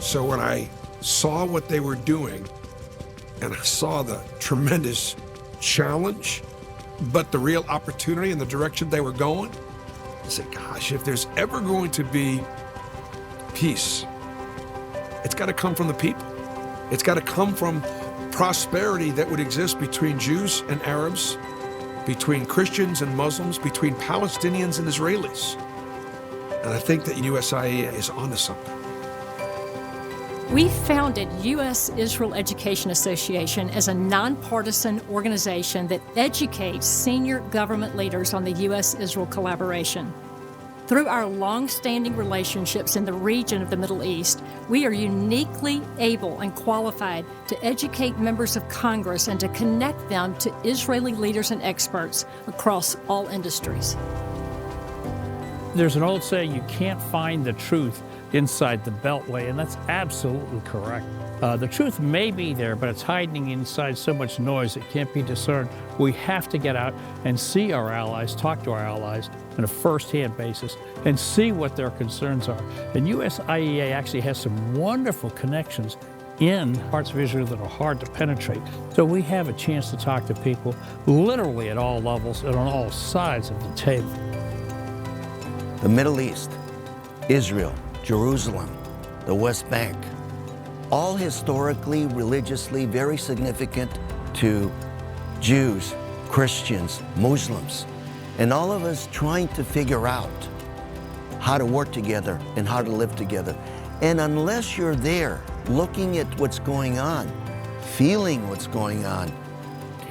So when I saw what they were doing and I saw the tremendous challenge, but the real opportunity and the direction they were going, I said, gosh, if there's ever going to be peace, it's got to come from the people. It's got to come from prosperity that would exist between Jews and Arabs, between Christians and Muslims, between Palestinians and Israelis. And I think that USIEA is onto something. We founded U.S.-Israel Education Association as a nonpartisan organization that educates senior government leaders on the U.S.-Israel collaboration. Through our long-standing relationships in the region of the Middle East, we are uniquely able and qualified to educate members of Congress and to connect them to Israeli leaders and experts across all industries. There's an old saying, you can't find the truth inside the Beltway, and that's absolutely correct. The truth may be there, but it's hiding inside so much noise it can't be discerned. We have to get out and see our allies, talk to our allies on a first-hand basis, and see what their concerns are. And USIEA actually has some wonderful connections in parts of Israel that are hard to penetrate. So we have a chance to talk to people literally at all levels and on all sides of the table. The Middle East, Israel, Jerusalem, the West Bank, all historically, religiously very significant to Jews, Christians, Muslims, and all of us trying to figure out how to work together and how to live together. And unless you're there looking at what's going on, feeling what's going on,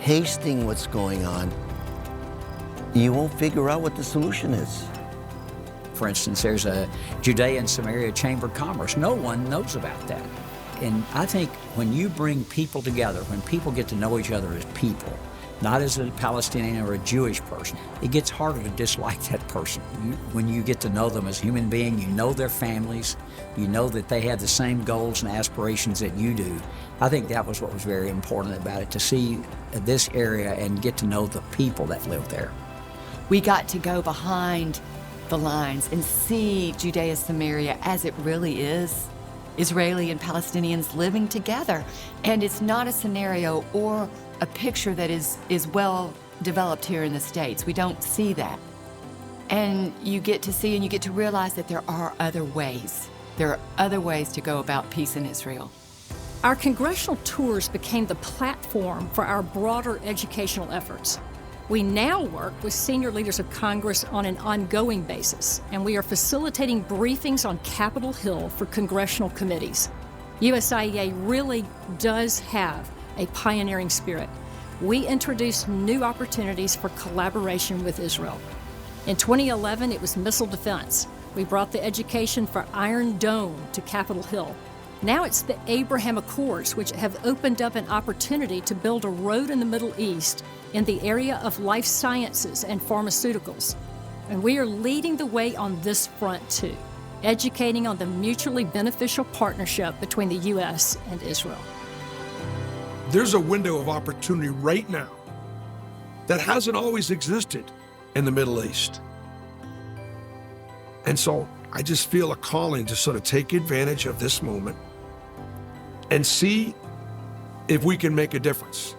tasting what's going on, you won't figure out what the solution is. For instance, there's a Judea and Samaria Chamber of Commerce. No one knows about that. And I think when you bring people together, when people get to know each other as people, not as a Palestinian or a Jewish person, it gets harder to dislike that person. When you get to know them as human beings, you know their families, you know that they have the same goals and aspirations that you do. I think that was what was very important about it, to see this area and get to know the people that live there. We got to go behind the lines and see Judea Samaria as it really is, Israeli and Palestinians living together. And it's not a scenario or a picture that is well developed here in the States. We don't see that. And you get to see and you get to realize that there are other ways. There are other ways to go about peace in Israel. Our congressional tours became the platform for our broader educational efforts. We now work with senior leaders of Congress on an ongoing basis, and we are facilitating briefings on Capitol Hill for congressional committees. USIEA really does have a pioneering spirit. We introduced new opportunities for collaboration with Israel. In 2011, it was missile defense. We brought the education for Iron Dome to Capitol Hill. Now it's the Abraham Accords, which have opened up an opportunity to build a road in the Middle East in the area of life sciences and pharmaceuticals. And we are leading the way on this front too, educating on the mutually beneficial partnership between the U.S. and Israel. There's a window of opportunity right now that hasn't always existed in the Middle East. And so I just feel a calling to sort of take advantage of this moment and see if we can make a difference.